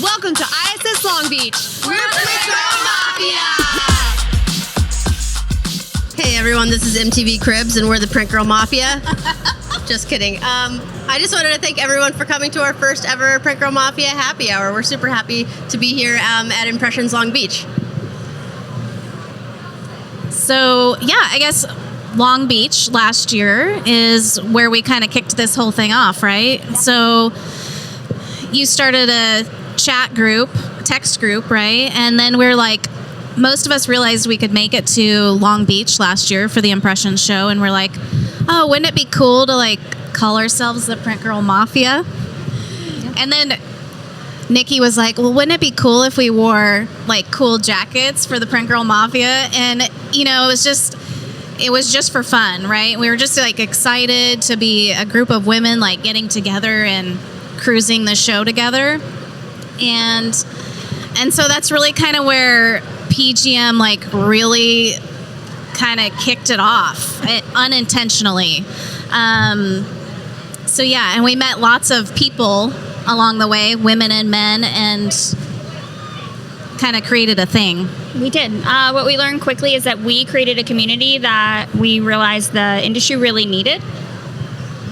Welcome to ISS Long Beach. We're Girl Mafia! Hey everyone, this is MTV Cribs and we're the Print Girl Mafia. Just kidding. I just wanted to thank everyone for coming to our first ever Print Girl Mafia Happy Hour. We're super happy to be here at Impressions Long Beach. So, yeah, I guess Long Beach last year is where we kind of kicked this whole thing off, right? Yeah. So you started a chat group, text group, right? And then we're like, most of us realized we could make it to Long Beach last year for the Impressions show, and we're like, oh, wouldn't it be cool to like call ourselves the Print Girl Mafia? Yeah. And then Nikki was like, well, wouldn't it be cool if we wore like cool jackets for the Print Girl Mafia? And you know, it was just for fun, right? We were just like excited to be a group of women like getting together and cruising the show together. And so that's really kind of where PGM like really kind of kicked it off unintentionally. So yeah, and we met lots of people along the way, women and men, and kind of created a thing. We did. What we learned quickly is that we created a community that we realized the industry really needed.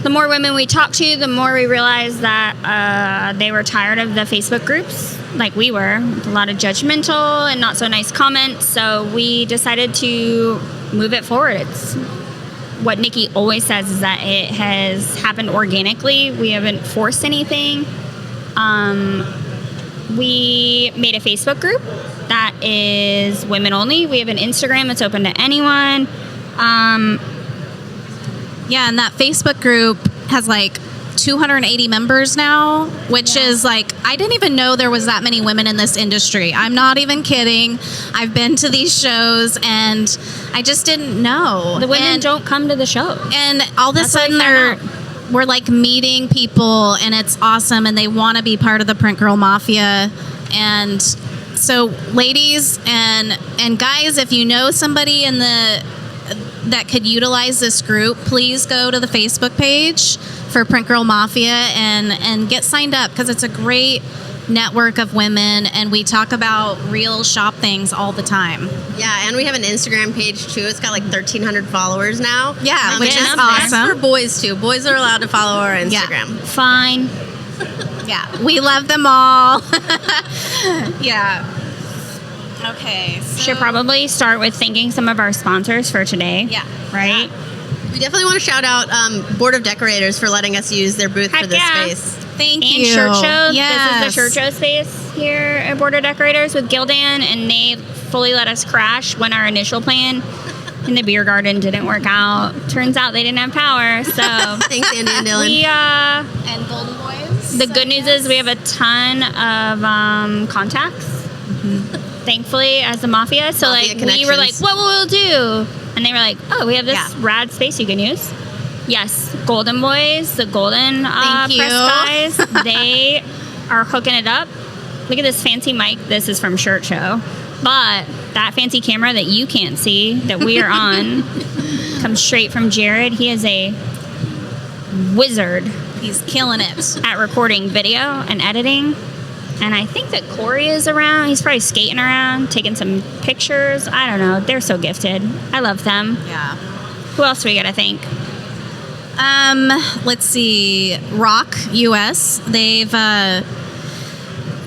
The more women we talked to, the more we realized that they were tired of the Facebook groups, like we were, with a lot of judgmental and not so nice comments. So we decided to move it forward. It's what Nikki always says is that it has happened organically. We haven't forced anything. We made a Facebook group that is women only. We have an Instagram that's open to anyone. Yeah, and that Facebook group has like 280 members now, which is like, I didn't even know there was that many women in this industry. I'm not even kidding. I've been to these shows and I just didn't know. The women don't come to the show. And all of a sudden we're like meeting people and it's awesome and they want to be part of the Print Girl Mafia. And so ladies and guys, if you know somebody that could utilize this group, please go to the Facebook page for Print Girl Mafia and get signed up, because it's a great network of women and we talk about real shop things all the time. Yeah, and we have an Instagram page too. It's got like 1,300 followers now. Yeah, which is awesome. That's for boys too. Boys are allowed to follow our Instagram. Yeah. Fine. Yeah, we love them all. Yeah. Okay. So should probably start with thanking some of our sponsors for today. Yeah. Right? Yeah. We definitely want to shout out Board of Decorators for letting us use their booth for this space. Thank and you. Shirt Show. Yes. This is the Shirt Show space here at Board of Decorators with Gildan, and they fully let us crash when our initial plan in the beer garden didn't work out. Turns out they didn't have power, so thanks, Andy and Dylan. And Golden Boys. The good news is we have a ton of contacts. Mm-hmm. Thankfully, as a mafia, so like we were like, what will we do? And they were like, oh, we have this rad space you can use. Yes, Golden Boys, the Golden press guys, they are hooking it up. Look at this fancy mic. This is from Shirt Show. But that fancy camera that you can't see, that we are on, comes straight from Jared. He is a wizard. He's killing it at recording video and editing. And I think that Corey is around. He's probably skating around, taking some pictures. I don't know. They're so gifted. I love them. Yeah. Who else do we got to thank? Let's see. Rock US.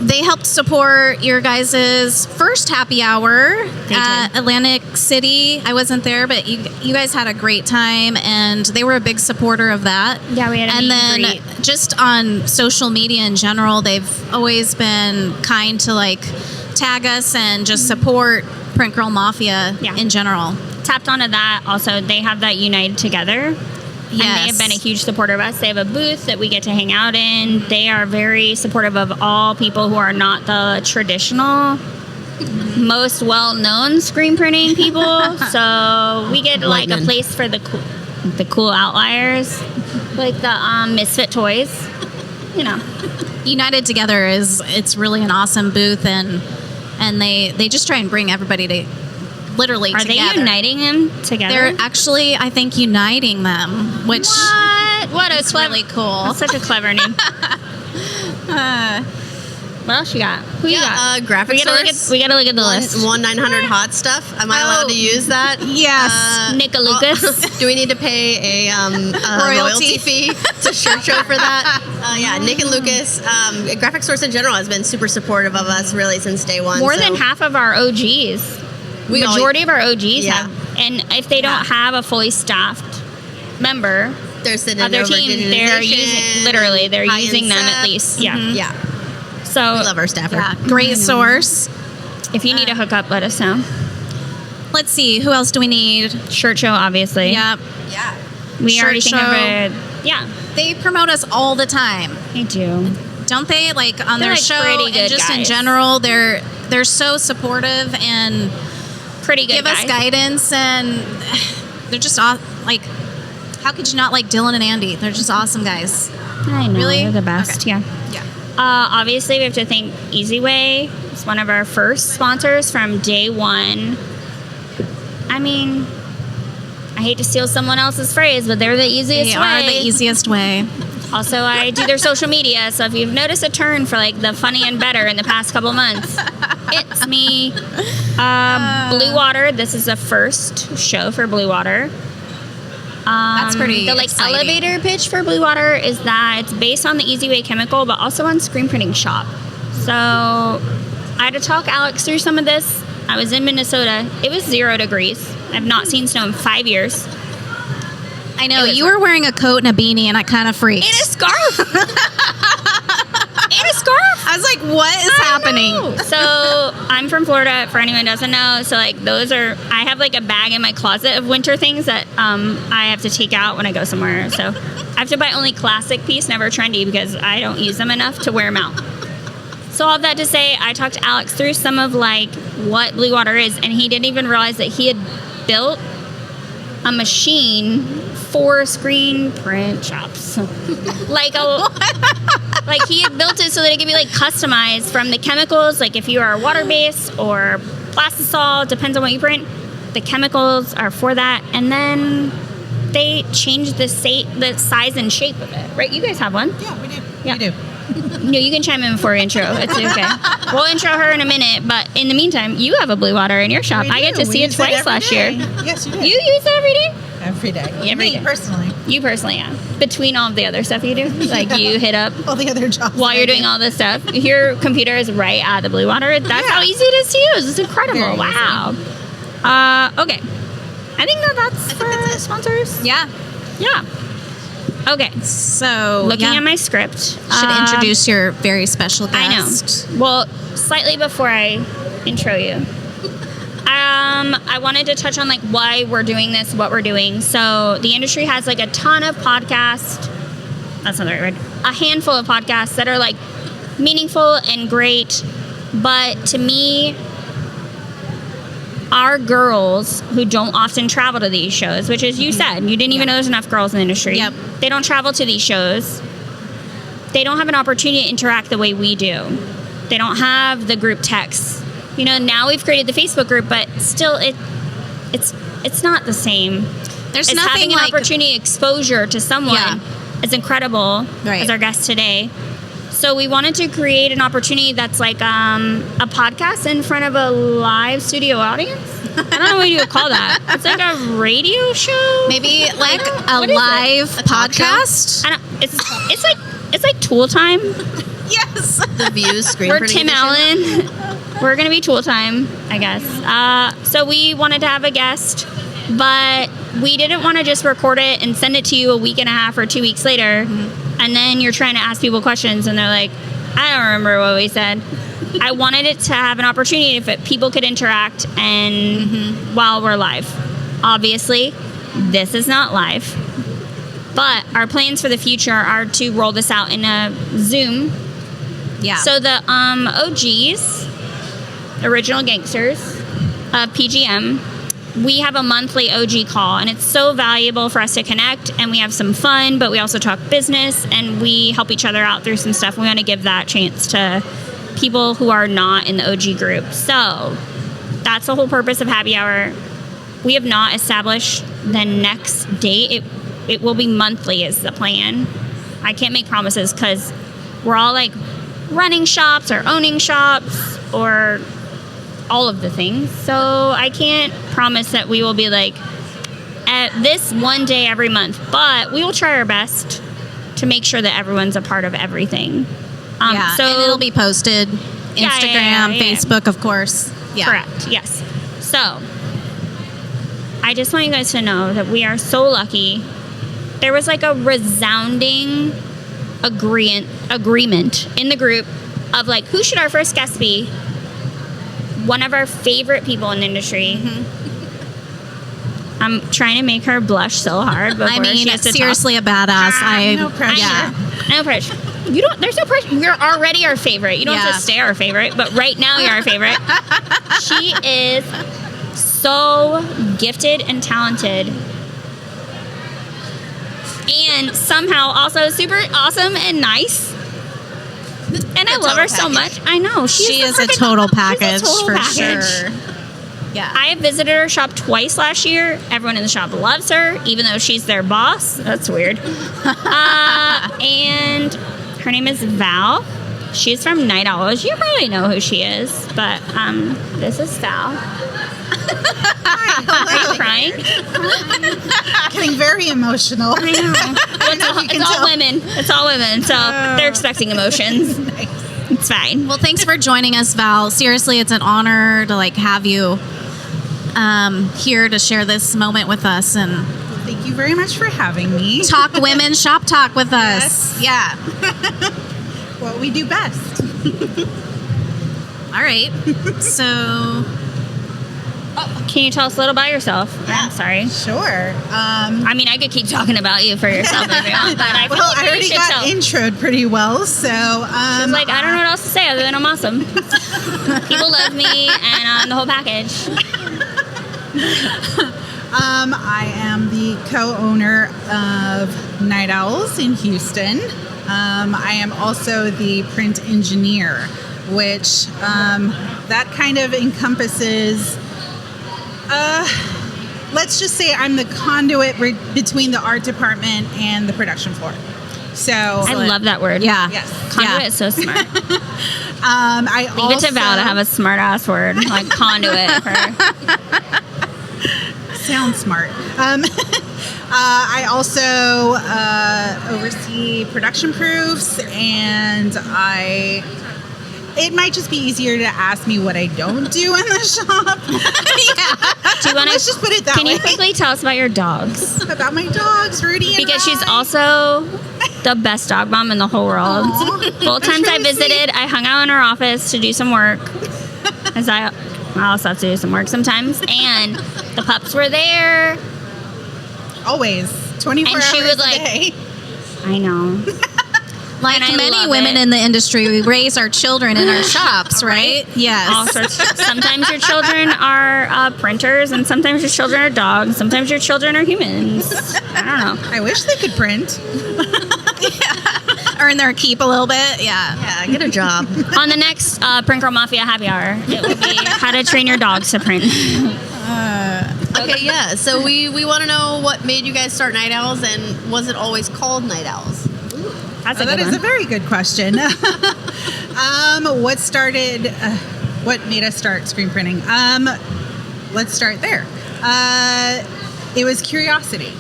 They helped support your guys' first happy hour at Atlantic City. I wasn't there, but you guys had a great time, and they were a big supporter of that. Yeah, we had a and meet and then greet. Just on social media in general, they've always been kind to like tag us and just support Print Girl Mafia in general. Tapped onto that. Also, they have that United Together. Yes. And they have been a huge supporter of us. They have a booth that we get to hang out in. They are very supportive of all people who are not the traditional, most well-known screen printing people. So we get like a place for the cool outliers, like the misfit toys. You know, United Together it's really an awesome booth, and they just try and bring everybody to. Literally together. Are they uniting them together? They're actually, I think, uniting them, which what a really cool. That's such a clever name. What else you got? Who you got? GraphXSource. We gotta look at the list. 1-900 hot stuff. Am I allowed to use that? Yes. Nick Lucas. Do we need to pay a royalty fee to Shirt Show for that? Yeah, Nick and Lucas. GraphXSource in general has been super supportive of us really since day one. More than half of our OGs. Majority of our OGs have. And if they don't have a fully staffed member they're sitting of their over team, they're using they're using them at least. Yeah. Yeah. So we love our staffer. Yeah, great source. If you need a hookup, let us know. Let's see, who else do we need? Shirt Show, obviously. Yep. Yeah. We Shirt already think Show. of it. Yeah. They promote us all the time, They do. don't they? Like on They're their like show pretty and good just in guys. general, they're so supportive and Pretty good give us guys. guidance, and they're just like, how could you not like Dylan and Andy? They're just awesome guys. I know. Really? They're the best. Okay. Yeah. Yeah. Obviously, we have to thank Easiway. It's one of our first sponsors from day one. I mean, I hate to steal someone else's phrase, but they're the easiest They way. are the easiest way. Also, I do their social media, so if you've noticed a turn for like the funny and better in the past couple months, it's me. Bluewater. This is the first show for Bluewater. That's pretty The exciting. elevator pitch for Bluewater is that it's based on the Easiway chemical, but also on screen printing shop. So I had to talk Alex through some of this. I was in Minnesota. It was 0 degrees. I've not seen snow in 5 years. I know, It was you were wearing a coat and a beanie, and I kind of freaked. And a scarf. And a scarf. I was like, what is happening? So I'm from Florida, for anyone who doesn't know. So like I have like a bag in my closet of winter things that I have to take out when I go somewhere. So I have to buy only classic piece, never trendy, because I don't use them enough to wear them out. So all that to say, I talked to Alex through some of like what Bluewater is, and he didn't even realize that he had built a machine for screen print shops. Like he had built it so that it could be like customized from the chemicals. Like if you are water based or plastisol, depends on what you print. The chemicals are for that, and then they changed the size and shape of it. Right? You guys have one. Yeah, we do. Yeah. We do. No, you can chime in before intro. It's okay. We'll intro her in a minute, but in the meantime, you have a Bluewater in your shop. We I get do. to see We it use twice every last day. year. Yes, you do. You use it every day? Every day. Every Me, day. personally. You personally, yeah. Between all of the other stuff you do, like you hit up All the other jobs. while that you're I doing do. all this stuff. Your computer is right at the Bluewater. That's Yeah. how easy it is to use. It's incredible. Very easy. Wow. Okay. I think that's for sponsors. Yeah. Yeah. Okay. So Looking yeah. at my script, should introduce your very special guest. I know. Well, slightly before I intro you, I wanted to touch on like why we're doing this, what we're doing. So the industry has like a ton of podcasts. That's not the right word. A handful of podcasts that are like meaningful and great, but to me, our girls who don't often travel to these shows, which as you said, you didn't even know there's enough girls in the industry. Yep. They don't travel to these shows. They don't have an opportunity to interact the way we do. They don't have the group texts. You know, now we've created the Facebook group, but still it's not the same. There's It's nothing having an like opportunity exposure to someone Yeah. is incredible, Right. as our guest today. So we wanted to create an opportunity that's like a podcast in front of a live studio audience. I don't know what you would call that. It's like a radio show. maybe like a What is it? live A talk show? podcast. I don't, it's like Tool Time. Yes. The Views screen We're printing Tim edition. Allen. We're gonna be Tool Time, I guess. So we wanted to have a guest, but we didn't want to just record it and send it to you a week and a half or 2 weeks later, and then you're trying to ask people questions and they're like, I don't remember what we said. I wanted it to have an opportunity if people could interact and while we're live. Obviously, this is not live, but our plans for the future are to roll this out in a Zoom. Yeah. So the OGs, original gangsters of PGM, we have a monthly OG call, and it's so valuable for us to connect, and we have some fun, but we also talk business, and we help each other out through some stuff. We want to give that chance to people who are not in the OG group. So that's the whole purpose of Happy Hour. We have not established the next date. It will be monthly is the plan. I can't make promises because we're all like running shops or owning shops or all of the things. So I can't promise that we will be like at this one day every month, but we will try our best to make sure that everyone's a part of everything. So and it'll be posted Instagram, Facebook, of course. Yeah. Correct. Yes. So I just want you guys to know that we are so lucky. There was like a resounding agreement in the group of like, who should our first guest be? One of our favorite people in the industry. I'm trying to make her blush so hard. I mean, seriously, a badass. No pressure. Yeah, no pressure. There's no pressure. You're already our favorite. You don't have to stay our favorite, but right now you're our favorite. She is so gifted and talented. And somehow also super awesome and nice. And I love her so much. I know. She is a total package for sure. Yeah. I have visited her shop twice last year. Everyone in the shop loves her, even though she's their boss. That's weird. And her name is Val. She's from Night Owls. You probably know who she is, but this is Val. Are you crying? Getting very emotional. I know. It's all women. It's all women, so they're expecting emotions. Nice. It's fine. Well, thanks for joining us, Val. Seriously, it's an honor to like have you here to share this moment with us and Thank you very much for having me. talk women shop talk with us. Yeah. What we do best. All right. So, Can you tell us a little about yourself? Yeah. I'm sorry. Sure. I mean, I could keep talking about you for yourself if you want, but I feel Well, like I already should got tell. introed pretty well, so I was like, I don't know what else to say other than I'm awesome. People love me, and I'm the whole package. I am the co-owner of Night Owls in Houston. I am also the print engineer, which that kind of encompasses, let's just say I'm the conduit between the art department and the production floor. So I love that word. yeah. Yes. Conduit is so smart. I Leave it to Val to have a smart ass word like conduit. Sounds smart. I also oversee production proofs, and it might just be easier to ask me what I don't do in the shop. Do you want to? Let's just put it that way. Can you quickly tell us about your dogs? About my dogs, Rudy and Because she's Rye. also the best dog mom in the whole world. Aw, Both times I visited, I hung out in her office to do some work. As I also have to do some work sometimes. And the pups were there. Always 24 And she hours would, like, a day. I know. Like And I many love women it. in the industry, we raise our children in our shops, right? Yes. All sorts. Sometimes your children are printers, and sometimes your children are dogs. Sometimes your children are humans. I don't know. I wish they could print. Earn their keep a little bit. Yeah. Yeah, get a job. On the next Girl Mafia Happy Hour, it will be how to train your dogs to print. Okay, yeah. So we want to know what made you guys start Night Owls, and was it always called Night Owls? That's a That good is a one. very good question. What made us start screen printing? Let's start there. It was curiosity.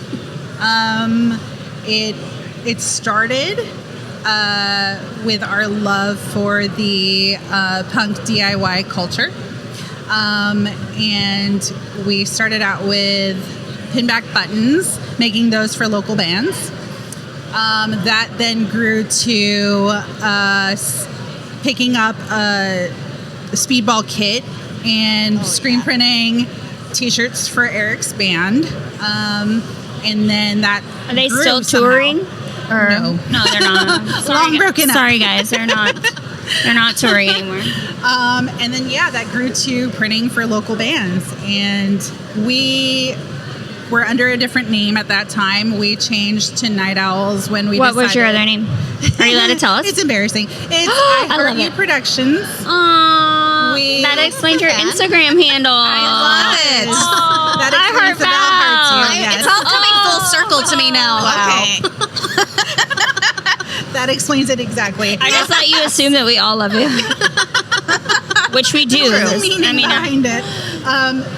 It started with our love for the punk DIY culture. And we started out with pinback buttons, making those for local bands. That then grew to us picking up a speedball kit and screen printing t-shirts for Eric's band. And then that Are they grew still somehow. touring? Or No. No, they're not. Long broken up. Sorry, guys. They're not. They're not touring anymore. And then, that grew to printing for local bands. And we were under a different name at that time. We changed to Night Owls when we What decided. was your other name? Are you allowed to tell us? It's embarrassing. It's I I love Heart You it. Productions. Aww, We- that explains your Instagram handle. I love it. Oh, That I explains heart the Val Hearts, Val. yes. It's all coming full circle to me now. Wow. Okay. That explains it exactly. I just thought you assumed that we all love you. Which we do. There's a meaning behind it.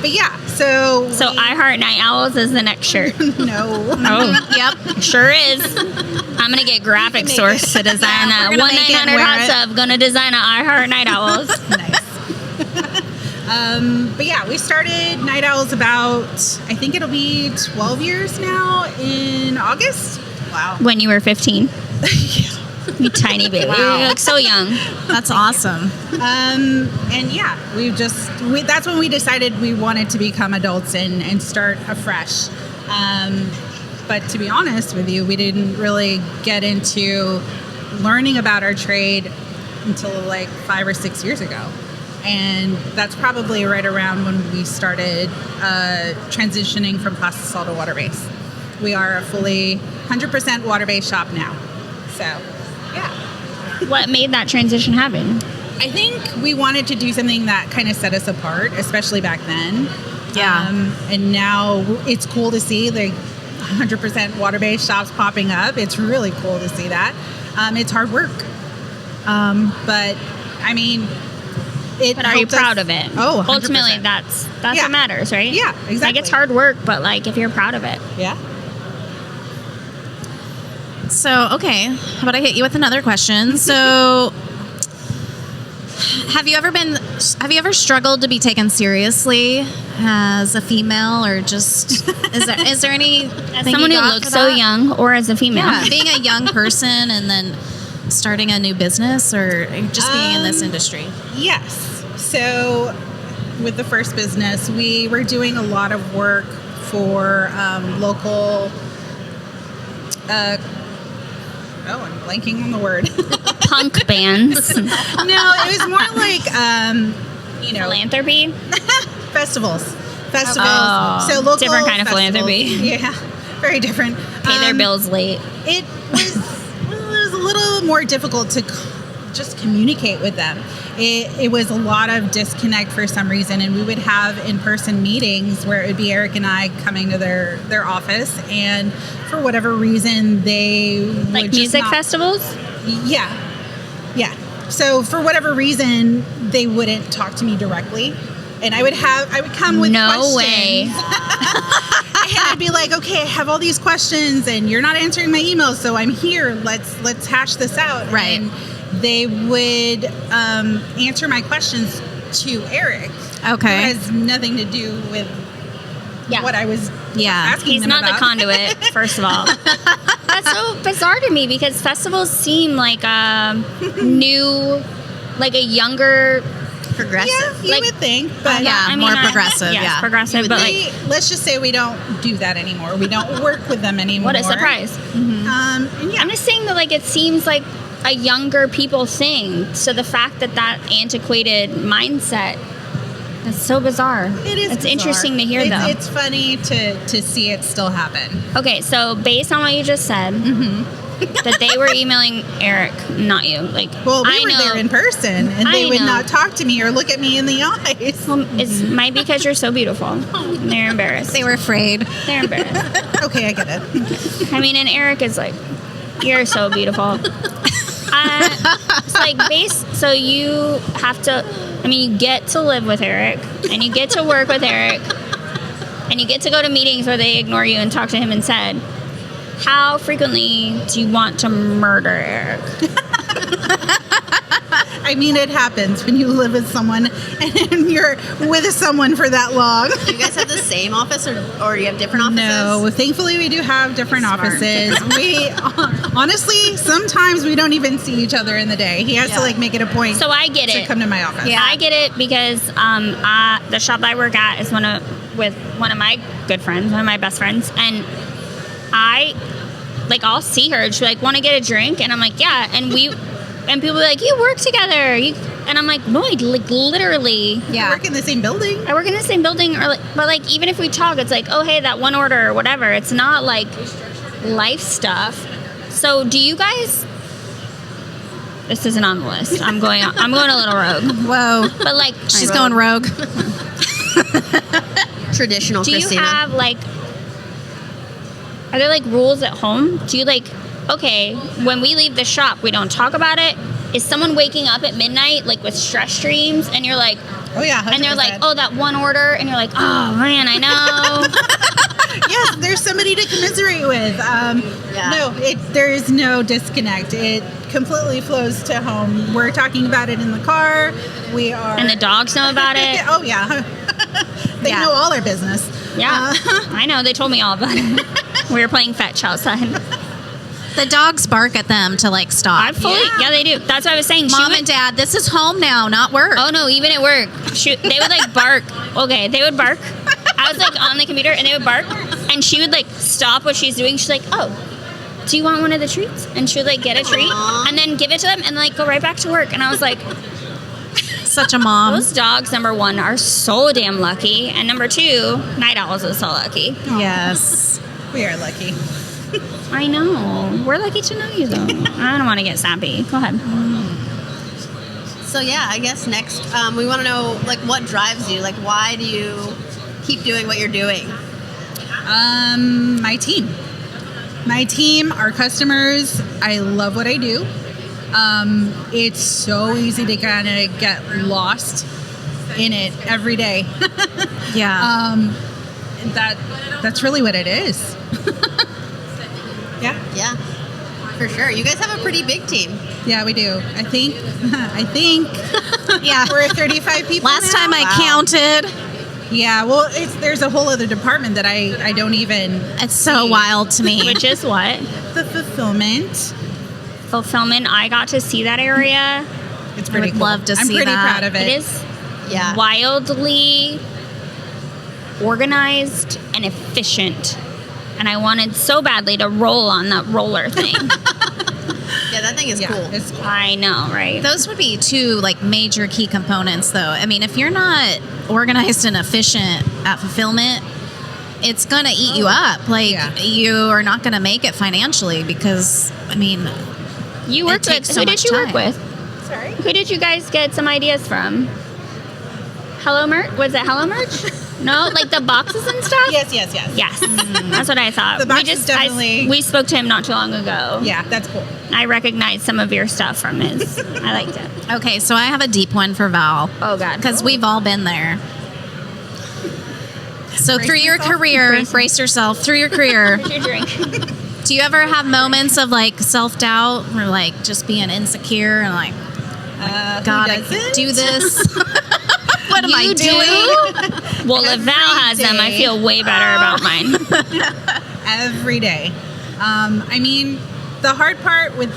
But yeah, so I Heart Night Owls is the next shirt. No. Oh, yep, sure is. I'm gonna get GraphXSource to design that. 1-900 Hot Sub gonna design an I Heart Night Owls. Nice. But yeah, we started Night Owls about, I think it'll be 12 years now in August. Wow. When you were 15. You tiny baby. Wow. You look so young. That's awesome. And yeah, that's when we decided we wanted to become adults and start afresh. But to be honest with you, we didn't really get into learning about our trade until like 5 or 6 years ago. And that's probably right around when we started transitioning from plastic saw to water-based. We are a fully 100% water-based shop now. So, yeah. What made that transition happen? I think we wanted to do something that kind of set us apart, especially back then. Yeah. And now it's cool to see the 100% water-based shops popping up. It's really cool to see that. It's hard work. But, I mean... But are you proud of it? Oh, 100%. Ultimately, that's what matters, right? Yeah, exactly. Like, it's hard work, but, like, if you're proud of it. Yeah. So, okay, how about I hit you with another question? So, have you ever struggled to be taken seriously as a female, or just is there any As someone who looks so young, or as a female? Yeah, being a young person and then starting a new business, or just being in this industry? Yes. So with the first business, we were doing a lot of work for local I'm blanking on the word. Punk bands. No, it was more like philanthropy. Festivals. Oh, So local different kind of festivals. philanthropy. Yeah, very different. Pay their bills late. It was a little more difficult to just communicate with them. It was a lot of disconnect for some reason, and we would have in-person meetings where it would be Eric and I coming to their office, and for whatever reason they Like would music festivals? Yeah. So for whatever reason they wouldn't talk to me directly, and I would come with questions. No way. And I'd be like, okay, I have all these questions and you're not answering my emails, so I'm here. Let's hash this out. Right. And they would answer my questions to Eric. Okay. It has nothing to do with what I was asking He's them not about. the conduit, first of all. That's so bizarre to me because festivals seem like a new, like a younger... Progressive. Yeah, you Like- would think. But more progressive, Yes, yeah. progressive, but like... let's just say we don't do that anymore. We don't work with them anymore. What a surprise. And yeah. I'm just saying that, like, it seems like a younger people thing. So the fact that antiquated mindset, that's so bizarre. It is. It's bizarre. interesting to hear, though. It's funny to see it still happen. Okay, so based on what you just said, that they were emailing Eric, not you. Like, Well, we I were know, there in person, and they would not talk to me or look at me in the eyes. Well, it might be because you're so beautiful. And they're embarrassed. They were afraid. They're embarrassed. Okay, I get it. I mean, and Eric is like, you're so beautiful. It's like so you have to, I mean, you get to live with Eric, and you get to work with Eric, and you get to go to meetings where they ignore you and talk to him instead. How frequently do you want to murder Eric? I mean, it happens when you live with someone and you're with someone for that long. Do you guys have the same office, or do you have different offices? No, thankfully we do have different offices. We honestly, sometimes we don't even see each other in the day. He has to like make it a point. So I get to it. come to my office. Yeah, I get it because the shop that I work at is with one of my good friends, one of my best friends, and I'll see her and she's like, want to get a drink? And I'm like, yeah. And people are like, you work together. And I'm like, no, I literally. Yeah. We work in the same building. I work in the same building. But like, even if we talk, it's like, oh, hey, that one order or whatever. It's not like life stuff. So do you guys, this isn't on the list. I'm going a little rogue. Whoa. But like, She's going rogue. Traditional do you Christina. have like, are there like rules at home? Do you like okay, when we leave the shop, we don't talk about it. Is someone waking up at midnight, like with stress dreams, and you're like, oh yeah, 100%. and they're like, oh, that one order, and you're like, oh man, I know. Yes, there's somebody to commiserate with. No, there is no disconnect. It completely flows to home. We're talking about it in the car. We are, and the dogs know about it. Oh yeah, they know all our business. Yeah, I know. They told me all about it. We were playing fetch outside. The dogs bark at them to like stop. Yeah, they do. That's what I was saying. Mom and Dad, this is home now, not work. Oh no, even at work, they would like bark. Okay, they would bark. I was like on the computer, and they would bark, and she would like stop what she's doing. She's like, "Oh, do you want one of the treats?" And she would like get a treat, and then give it to them, and like go right back to work. And I was like, such a mom. those dogs, number one, are so damn lucky, and number two, night owls are so lucky. Yes, we are lucky. I know. We're lucky to know you, though. I don't want to get sappy. Go ahead. So yeah, I guess next we want to know like what drives you. Like, why do you keep doing what you're doing? My team, our customers. I love what I do. It's so easy to kind of get lost in it every day. yeah. That's really what it is. Yeah, for sure. You guys have a pretty big team. Yeah, we do. I think. Yeah, we're 35 people. Last now. time I counted. Yeah, well, there's a whole other department that I don't even. It's so wild to me. Which is what? The fulfillment. Fulfillment. I got to see that area. It's pretty cool. Love to see I'm pretty that. proud of it. It is wildly organized and efficient. And I wanted so badly to roll on that roller thing. Yeah, that thing is cool. It's cool. I know, right? Those would be two like major key components, though. I mean, if you're not organized and efficient at fulfillment, it's gonna eat you up. Like you are not gonna make it financially because, I mean, you worked with so who did you much work time. with? Sorry, who did you guys get some ideas from? Hello Merch? Was it Hello Merch? No, like the boxes and stuff? Yes. Yes. That's what I thought. The boxes definitely. We spoke to him not too long ago. Yeah, that's cool. I recognized some of your stuff from his. I liked it. Okay, so I have a deep one for Val. Oh, God. Because we've all been there. So through your career, brace yourself. Through your career, Where's your drink? do you ever have moments of like self-doubt or like just being insecure and like, God, I can do this? What am I doing? Well, if Val has them, I feel way better about mine. Every day. I mean, the hard part with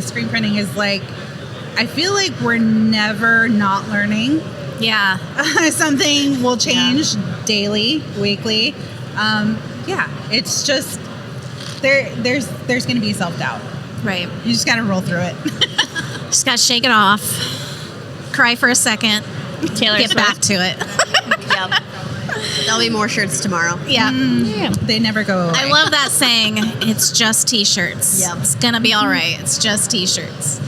screen printing is like, I feel like we're never not learning. Yeah. Something will change daily, weekly. It's just there's going to be self-doubt. Right. You just got to roll through it. Just got to shake it off. Cry for a second. Taylor Get Swift. back to it. Yep. There'll be more shirts tomorrow. Yeah. They never go away. I love that saying. It's just t-shirts. Yep. It's gonna be all right. It's just t-shirts.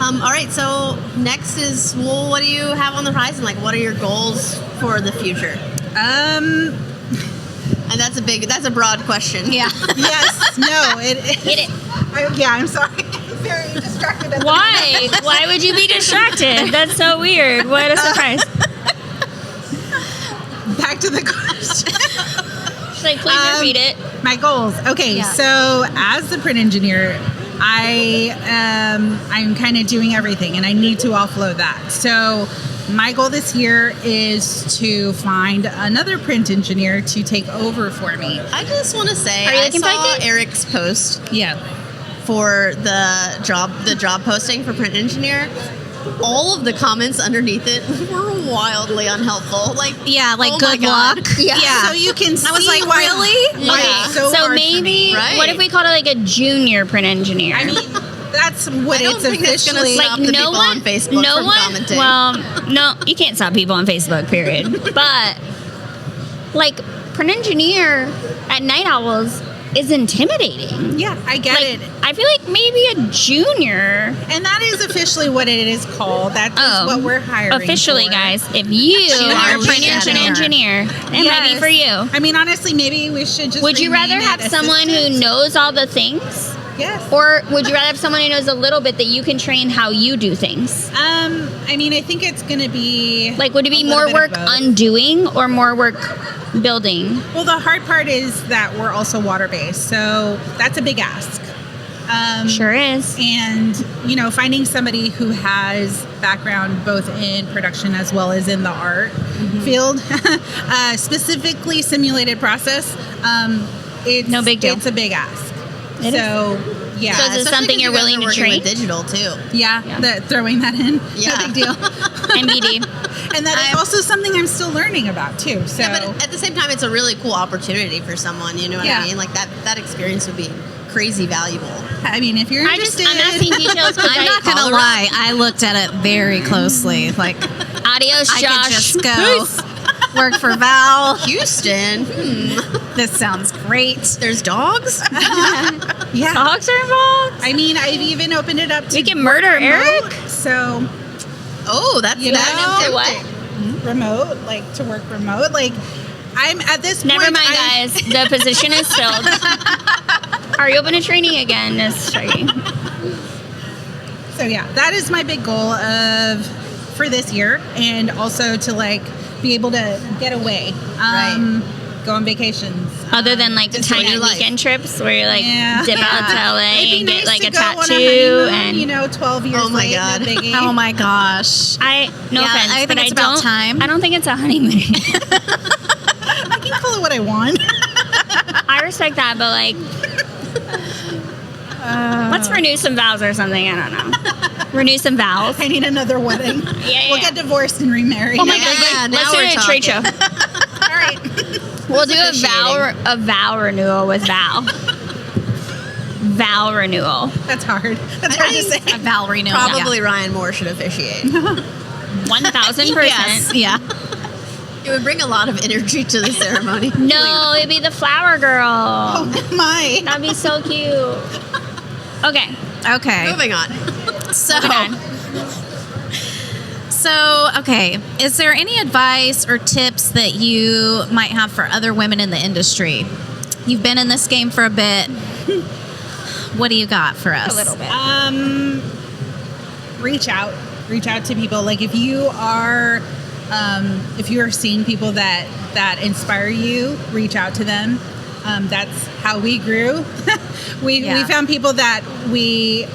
All right. So next is, well, what do you have on the horizon? Like, what are your goals for the future? And that's a broad question. Yeah. Yes. No. Get it. I'm sorry. I'm very distracted. Why? Why would you be distracted? That's so weird. What a surprise. Back to the question. She's like, please repeat it. My goals. Okay, so as the print engineer, I'm kind of doing everything, and I need to offload that. So my goal this year is to find another print engineer to take over for me. I just want to say, Are you I looking saw pregnant? Eric's post Yeah. for the job posting for print engineer. All of the comments underneath it were wildly unhelpful. Like, Yeah, like oh my good God. luck. Yeah. So you can see I was like, why, really? why Yeah. it's so So hard for maybe, me. Right. what if we called it like a junior print engineer? I mean, that's what I don't it's think that's gonna officially. stop the people on Facebook from commenting. Well, no, you can't stop people on Facebook, period. But like print engineer at Night Owls, is intimidating. Yeah, I get it. I feel like maybe a junior. And that is officially what it is called. That's what we're hiring officially, for. guys. If you are bringing an engineer, it might be for you. I mean, honestly, maybe we should just. Would you rather have someone who knows all the things? Yes. Or would you rather have someone who knows a little bit that you can train how you do things? I mean, I think it's going to be... Like, would it be more work undoing or more work building? Well, the hard part is that we're also water-based, so that's a big ask. Sure is. And, you know, finding somebody who has background both in production as well as in the art field, specifically simulated process, it's no big deal. It's a big ask. It so, yeah. So is it something you're willing to train? With digital too. Yeah. Throwing that in. Yeah. No big deal. MBD. And that is also something I'm still learning about too. So, yeah, but at the same time, it's a really cool opportunity for someone. You know what I mean? Like that experience would be crazy valuable. I mean, if you're interested, I'm asking details. I'm not gonna lie. I looked at it very closely. Like, adios, Josh. I could just go work for Val. Houston. This sounds great. There's dogs. Yeah, dogs are involved. I mean, I've even opened it up to we can murder Eric. So, that's what? Remote, like to work remote, like. I'm at this point. Never mind, guys. The position is filled. Are you open to training again? Sorry. So yeah, that is my big goal for this year, and also to like be able to get away, go on vacations. Other than like the tiny weekend trips where you're like dip out to LA and get like a tattoo and 12 years. Oh my god. Oh my gosh. No offense, I think but it's about time. I don't think it's a honeymoon. I can call it what I want. I respect that, but like, let's renew some vows or something. I don't know. Renew some vows. I need another wedding. We'll get divorced and remarry. Oh my god! Let's do a trade show. All right. We'll do a vow renewal with Val. Vow renewal. That's hard. That's hard to say. A vow renewal. Probably Ryan Moore should officiate. 1000%. Yeah. It would bring a lot of energy to the ceremony. No, it'd be the flower girl. Oh my. That'd be so cute. Okay. Moving on. Okay. Is there any advice or tips that you might have for other women in the industry? You've been in this game for a bit. What do you got for us? A little bit. Reach out to people. Like if you are seeing people that inspire you, reach out to them. That's how we grew. We found people that we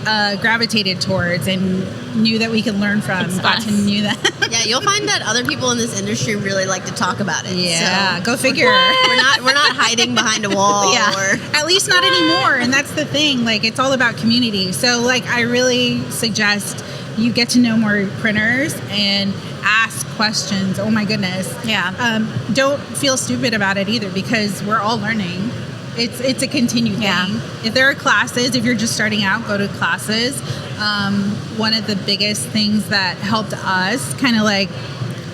gravitated towards and knew that we could learn from. Got to knew that. Yeah, you'll find that other people in this industry really like to talk about it. Yeah, so go figure. We're not hiding behind a wall. Or at least not anymore. And that's the thing. Like it's all about community. So like I really suggest you get to know more printers and ask questions. Oh my goodness. Yeah. Don't feel stupid about it either because we're all learning. It's a continued thing. Yeah. If there are classes, if you're just starting out, go to classes. One of the biggest things that helped us kind of like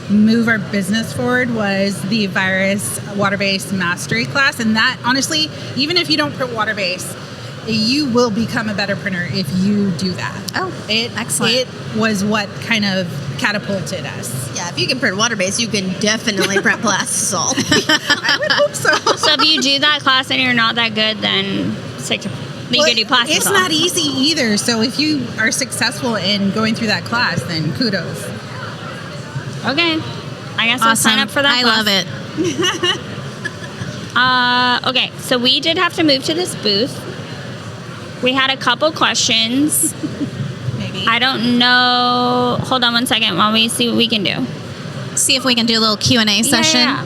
move our business forward was the Virus water-based mastery class. And that honestly, even if you don't print water-based, you will become a better printer if you do that. Oh, excellent. It was what kind of catapulted us. Yeah, if you can print water-based, you can definitely print plastisol. I would hope so. So if you do that class and you're not that good, then you can do plastisol. It's not easy either. So if you are successful in going through that class, then kudos. Okay. I guess I'll sign up for that I class. love it. Okay, so we did have to move to this booth. We had a couple questions. Maybe. I don't know. Hold on one second while we see what we can do. See if we can do a little Q&A session. Yeah.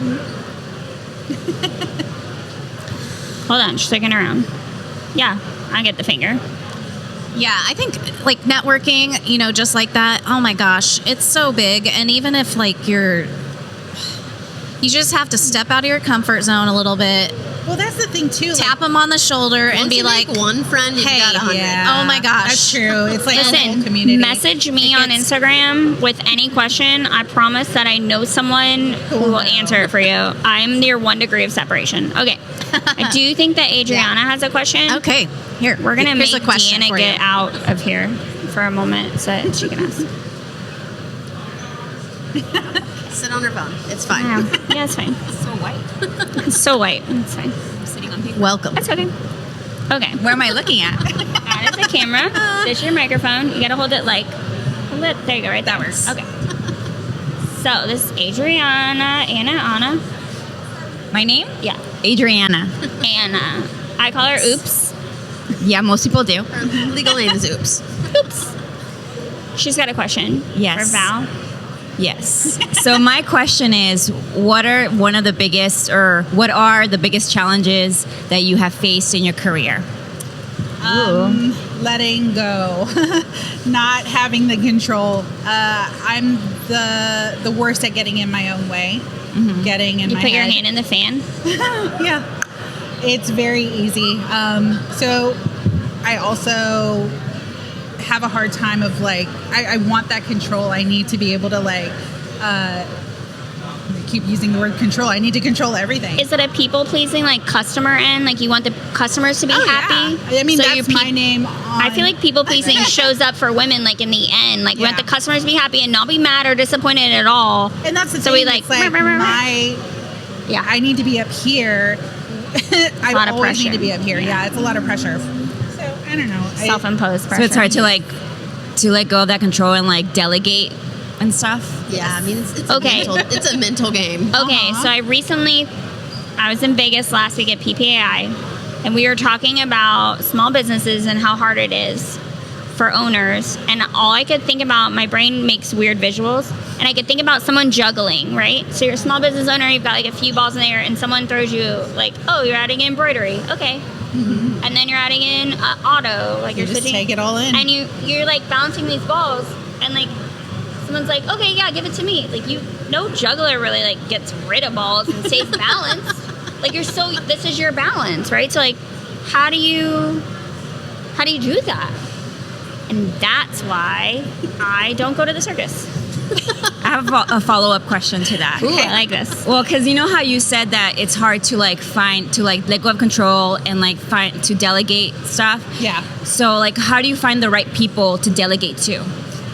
Hold on, she's looking around. Yeah, I get the finger. Yeah, I think like networking, just like that. Oh my gosh, it's so big. And even if like you just have to step out of your comfort zone a little bit. Well, that's the thing too. Tap them on the shoulder and be like, one friend, you've hey, got 100. Yeah. Oh my gosh, that's true. It's like a whole Listen, community. message me on Instagram with any question. I promise that I know someone who will answer it for you. I'm your 1 degree of separation. Okay. I do think that Adriana has a question. Okay, here. We're going to make Here's a question Deanna for get you. out of here for a moment so that she can ask. Sit on her phone. It's fine. Yeah, it's fine. So white. It's so white. It's fine. I'm sitting on paper. Welcome. That's okay. Okay. Where am I looking at? That is the camera. This is your microphone. You got to hold it like, there you go, right there. That works. Okay. So this is Adriana, Anna. My name? Yeah. Adriana. Anna. I call her Oops. Yeah, most people do. Her legal name is Oops. Oops. She's got a question. Yes. For Val. Yes. So my question is, what are the biggest challenges that you have faced in your career? Letting go, not having the control. I'm the worst at getting in my own way. Getting in You my put your head. hand in the fan. Yeah, it's very easy. So I also have a hard time of like, I want that control. I need to be able to like, I keep using the word control. I need to control everything. Is it a people pleasing like customer end? Like you want the customers to be happy? Yeah. I mean, So that's your my name. I feel like people pleasing shows up for women like in the end. Like we want the Yeah. customers to be happy and not be mad or disappointed at all. And that's the So thing. we like, it's like Yeah. I need to be up here. I lot of always need pressure. to be up here. Yeah, it's a lot of pressure. So I don't know. Self-imposed pressure. So it's hard to let go of that control and like delegate and stuff. Yeah, I mean, it's Okay. it's a mental game. Okay, so I was in Vegas last week at PPAI, and we were talking about small businesses and how hard it is for owners. And all I could think about, my brain makes weird visuals, and I could think about someone juggling, right? So you're a small business owner, you've got like a few balls in the air, and someone throws you like, oh, you're adding in embroidery, okay. And then you're adding in auto, like You you're just switching, take it all in. and you're like bouncing these balls, and like someone's like, okay, yeah, give it to me. Like no juggler really like gets rid of balls and stays balanced. Like this is your balance, right? So like, how do you do that? And that's why I don't go to the circus. I have a follow-up question to that. Ooh, I like this. Well, because you know how you said that it's hard to let go of control and like to delegate stuff. Yeah, So like, how do you find the right people to delegate to?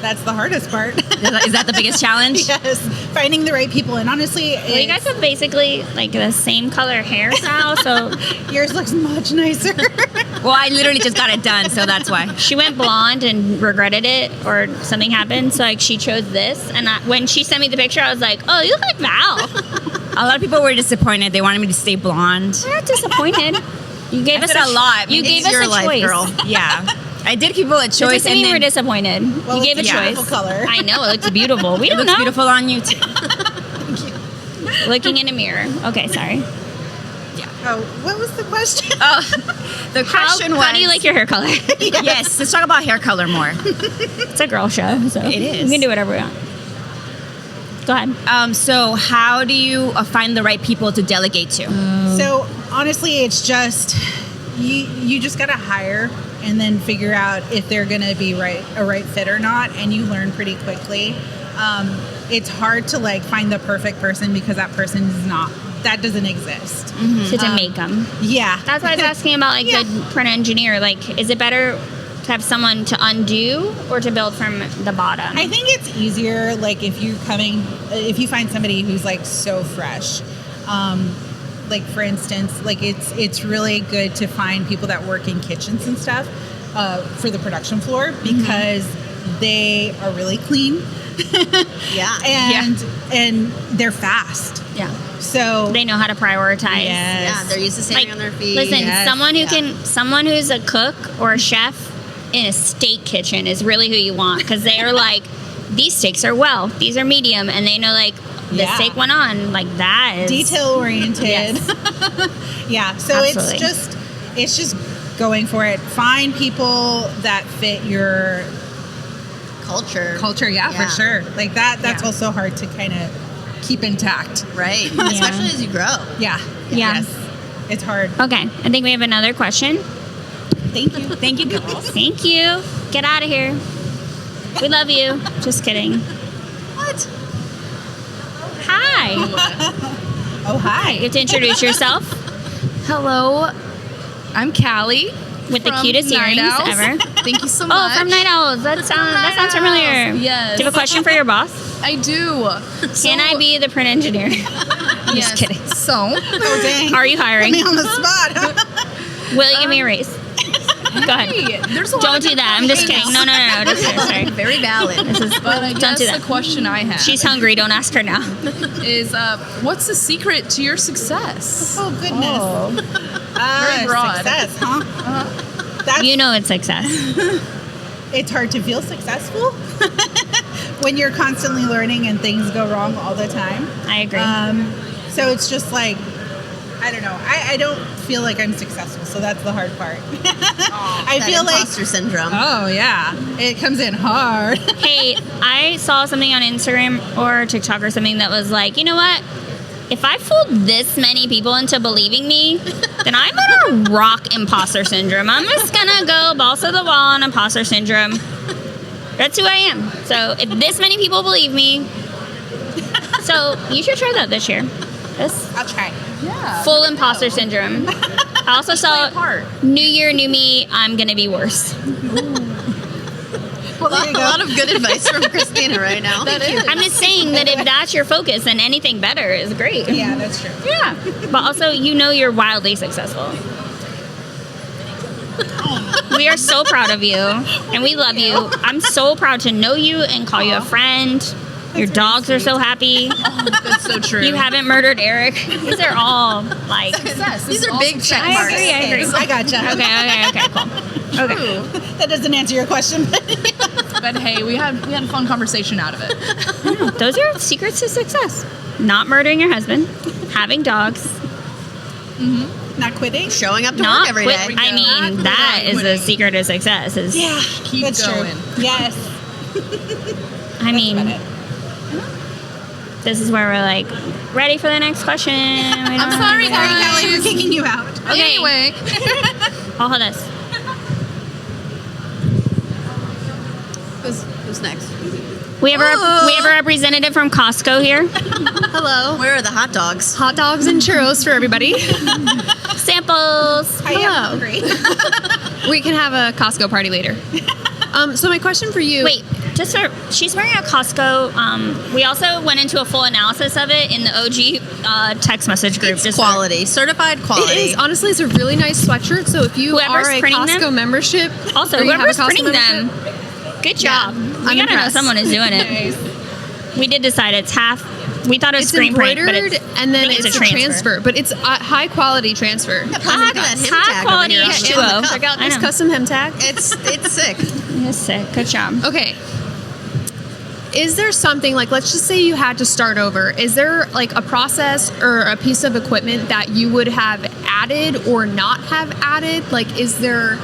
that's the hardest part. Is that the biggest challenge? Yes, finding the right people. And honestly, Well, you guys have basically like the same color hairstyle, so yours looks much nicer. Well, I literally just got it done, so that's why. she went blonde and regretted it, or something happened. So like she chose this, and when she sent me the picture, I was like, oh, you look like Val. A lot of people were disappointed. They wanted me to stay blonde. I'm not disappointed. You gave us said a lot. You It's gave us your a life, choice. girl. Yeah. I did give people a Choice choice, doesn't and mean we're then disappointed. Well, you gave a it's a choice. beautiful color. I know it looks beautiful. We it don't looks know. beautiful on you too. Looking in a mirror. Okay, sorry. Oh, what was the question? Oh, the question was. How do you like your hair color? Yes, let's talk about hair color more. It's a girl show, so It is. We can do whatever we want. Go ahead. So how do you find the right people to delegate to? So honestly, it's just you just gotta hire and then figure out if they're gonna be a right fit or not, and you learn pretty quickly. It's hard to like find the perfect person because that doesn't exist. So to make them. Yeah, That's why I was asking about like the print engineer. Like, is it better to have someone to undo or to build from the bottom? I think it's easier like if you find somebody who's like so fresh. Like for instance, like it's really good to find people that work in kitchens and stuff for the production floor because they are really clean. And they're fast. Yeah. So They know how to prioritize. Yes. Yeah, they're used to standing on their feet. Listen, Yes. someone who's a cook or a chef in a steak kitchen is really who you want, because they are like, these steaks are these are medium, and they know like the Yeah. steak went on like that is detail oriented. Yes. Yeah. So Absolutely. it's just going for it. Find people that fit your culture. culture. Yeah, Yeah. for sure. Like that's Yeah. also hard to kind of keep intact. Right. Especially as you grow. Yeah. Yeah. Yes. It's hard. Okay, I think we have another question. Thank you. Thank you, girls. Thank you. Get out of here. We love you. Just kidding. What? Hi. Oh, hi. You have to introduce yourself. Hello, I'm Callie. With the from cutest Night earrings Owls. ever. Thank you so Oh, much. from Night Owls. That sounds familiar. Yes. Do you have a question for your boss? I do. Can I be the print engineer? Yes. Just kidding. So, Oh, dang. Are you hiring? Put me on the spot. Will you give me a raise? Go ahead. hey, there's a lot Don't of do that. I'm just kidding. No. Just kidding. Sorry. Very valid. But I Don't guess do that. the question I have She's hungry. Don't ask her now. is, what's the secret to your success? Oh, goodness. Very broad. Success, huh? That's, You know it's success. it's hard to feel successful when you're constantly learning and things go wrong all the time. I agree. So it's just like, I don't know. I don't feel like I'm successful, so that's the hard part. I That feel like, imposter syndrome. oh yeah, it comes in hard. Hey, I saw something on Instagram or TikTok or something that was like, you know what? If I fooled this many people into believing me, then I'm gonna rock imposter syndrome. I'm just gonna go balls to the wall on imposter syndrome. That's who I am. So if this many people believe me, so you should try that this year. This I'll try. Yeah. full imposter syndrome. I also saw part. New Year, New Me. I'm gonna be worse. Well, there A you go. lot of good advice from Christina right now. That is. I'm just saying that if that's your focus, then anything better is great. Yeah, that's true. Yeah. But also, you know you're wildly successful. We are so proud of you, and we love you. I'm so proud to know you and call you a friend. Your dogs are so happy. That's so true. You haven't murdered Eric. These are all like. Success. This These is are all big success. check marks. I agree. I gotcha. Okay, cool. Okay. That doesn't answer your question. But hey, we had a fun conversation out of it. Those are secrets to success. Not murdering your husband, having dogs, Not quitting. Showing up to not work every quit. day. I mean, that is the secret to success. Is Yeah, Keep that's going. true. Yes. I mean, About it. this is where we're like, ready for the next question. I'm sorry, Sorry, guys. Kelly, we're kicking you out. Okay. Anyway, I'll hold this. Who's next? We have a representative from Costco here. Hello. Where are the hot dogs? Hot dogs and churros for everybody. Samples. I am hungry. We can have a Costco party later. So my question for you. Wait, she's wearing a Costco. We also went into a full analysis of it in the OG text message group. It's quality. Certified quality. It is honestly, it's a really nice sweatshirt. So if you Whoever's are a printing Costco them- membership, Also, or you have a whoever's Costco printing them, membership, good job. Yeah, We I'm gotta know impressed. someone is doing it. We did decide it's half. We thought it was it's screen print, embroidered, but and then I think it's a transfer. But it's a high quality transfer. Look at that hem high tag quality over here. H2O. On the cup. Check out I this know. custom hem tag. It's sick. That's sick. Good job. Okay. Is there something like, let's just say you had to start over. Is there like a process or a piece of equipment that you would have added or not have added? Like, is there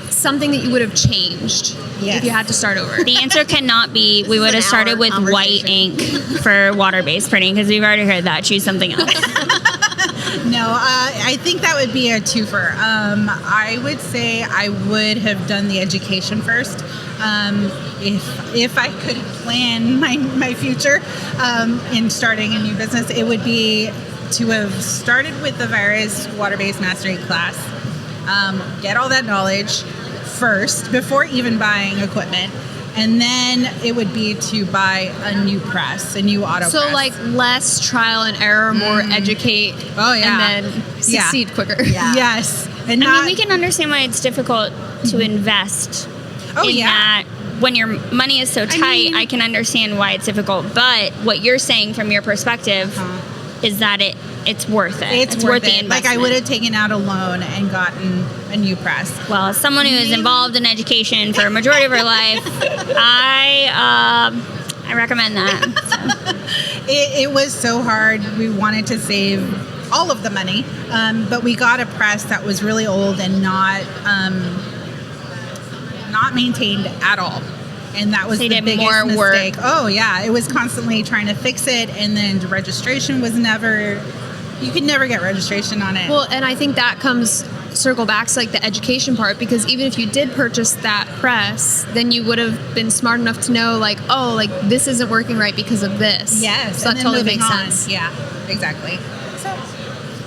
something that you would have changed Yes. if you had to start over? The answer cannot be we is would an have started hour with white conversation. ink for water-based printing because we've already heard that. Choose something else. No, I think that would be a twofer. I would say I would have done the education first. If I could plan my future in starting a new business, it would be to have started with the virus water-based mastery class. Get all that knowledge first before even buying equipment. And then it would be to buy a new press, a new auto So press. like less trial and error, more educate, Oh, yeah. and then succeed quicker. Yeah. Yes. And I not, mean, we can understand why it's difficult to invest Oh, in yeah. that. When your money is so tight, I can understand why it's difficult. But what you're saying from your perspective is that it's worth it. It's worth the it. investment. Like I would have taken out a loan and gotten a new press. Well, as someone who is involved in education for a majority of her life, I recommend that. So. It was so hard. We wanted to save all of the money, but we got a press that was really old and not maintained at all. And that was They the did biggest more work. mistake. Oh yeah, it was constantly trying to fix it, and then the registration was never. You could never get registration on it. Well, and I think that comes circle back to like the education part, because even if you did purchase that press, then you would have been smart enough to know like, oh, like this isn't working right because of this. yes, So and that then totally moving makes on. sense. Yeah, exactly. So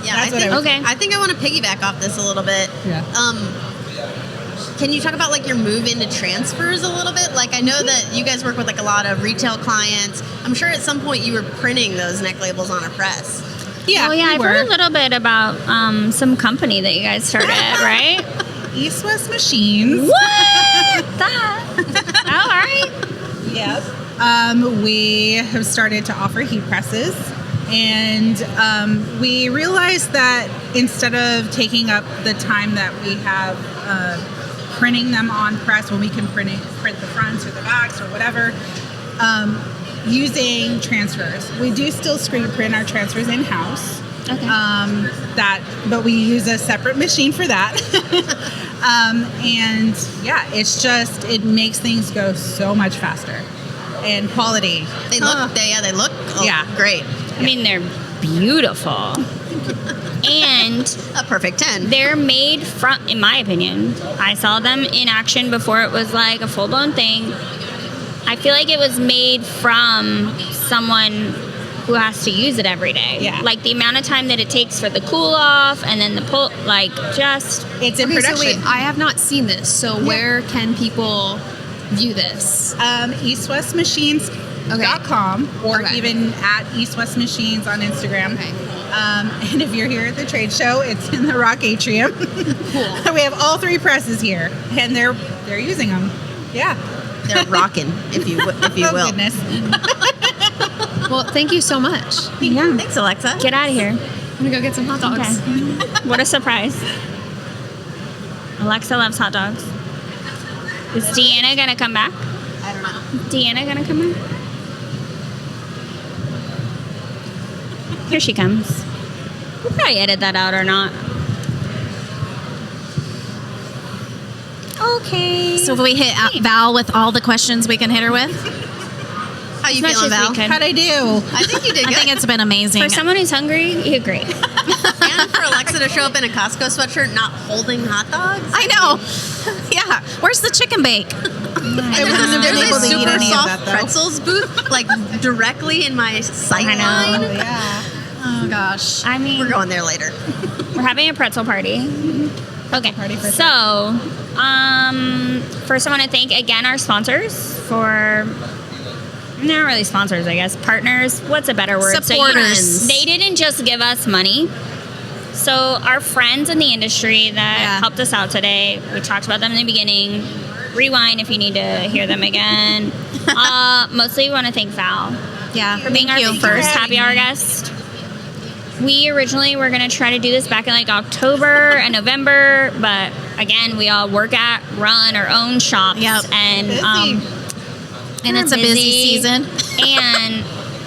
Yeah, Yeah, That's what I would Okay. I think I want to piggyback off this a little bit. Yeah. Can you talk about like your move into transfers a little bit? Like I know that you guys work with like a lot of retail clients. I'm sure at some point you were printing those neck labels on a press. Yeah, Oh yeah, we I've were. heard a little bit about some company that you guys started, right? East-West Machines. What? That? All right. Yes. We have started to offer heat presses, and we realized that instead of taking up the time that we have printing them on press when we can print the fronts or the backs or whatever, using transfers. We do still screen print our transfers in-house. Okay. But we use a separate machine for that. And yeah, it makes things go so much faster. And quality. They look great. I mean, they're beautiful. And A perfect 10. they're made from, in my opinion, I saw them in action before it was like a full-blown thing. I feel like it was made from someone who has to use it every day. Yeah. Like the amount of time that it takes for the cool off and then the pull, like just... It's in Okay, so production. wait, I have not seen this. So where can people view this? eastwestmachines.com or Okay. even at East West Machines on Instagram. Okay. And if you're here at the trade show, it's in the Rock Atrium. Cool. We have all three presses here, and they're using them. Yeah. They're rocking, if you Oh will. goodness. Well, thank you so much. Yeah. Thanks, Alexa. Get out of here. I'm gonna go get some hot dogs. Okay. What a surprise. Alexa loves hot dogs. Is Deanna gonna come back? I don't know. Deanna gonna come back? Here she comes. We'll probably edit that out or not. Okay. So if we hit Val with all the questions we can hit her with, How you much feeling, as we Val? can. How'd I do? I think you did I good. think it's been amazing. For someone who's hungry, you're great. And for Alexa to show up in a Costco sweatshirt not holding hot dogs. I know. Yeah. Where's the chicken bake? And I wasn't there's able a to eat super any of soft that, though. pretzels booth, like directly in my sight I know. line. Yeah. Oh gosh. I mean, We're going there later. we're having a pretzel party. Okay. Party for So, first I want to thank again our sponsors for, not really sponsors, I guess, partners. What's a better word? Supporters. They didn't just give us money. So our friends in the industry that Yeah. helped us out today, we talked about them in the beginning. Rewind if you need to hear them again. Mostly we want to thank Val Yeah. for being our first happy hour guest. We originally were going to try to do this back in like October and November, but again, we all run our own shops. Yep. And And it's a busy season. And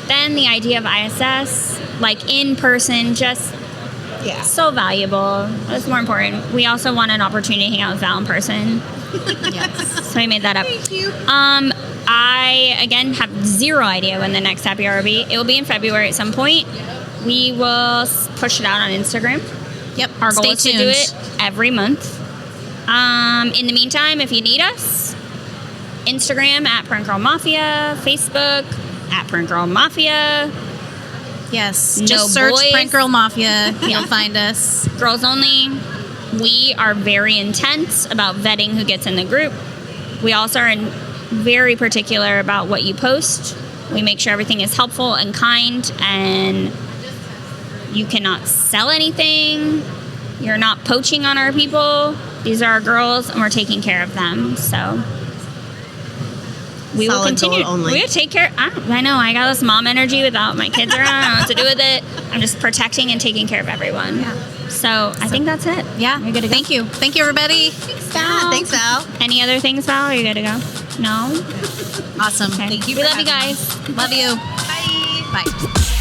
then the idea of ISS, like in person, just Yeah. so valuable. That's more important. We also want an opportunity to hang out with Val in person. Yes. So we made that up. Thank you. I, again, have zero idea when the next happy hour will be. It will be in February at some point. We will push it out on Instagram. Yep. Our goal Stay is tuned. to do it every month. In the meantime, if you need us, Instagram at Print Girl Mafia, Facebook at Print Girl Mafia, Yes. No Just search boys. Print Girl Mafia. You'll find us. girls only. We are very intense about vetting who gets in the group. We also are very particular about what you post. We make sure everything is helpful and kind, and you cannot sell anything. You're not poaching on our people. These are our girls, and we're taking care of them. So we will Solid continue. gold only. We will take care. I know. I got this mom energy without my kids around. I don't know what to do with it. I'm just protecting and taking care of everyone. Yeah. So I think that's it. Yeah. You're good to go. Thank you. Thank you, everybody. Yeah, thanks, Val. Any other things, Val? Are you good to go? No. Awesome. Okay. Thank you We for love you having me. guys. Love you. Bye. Bye.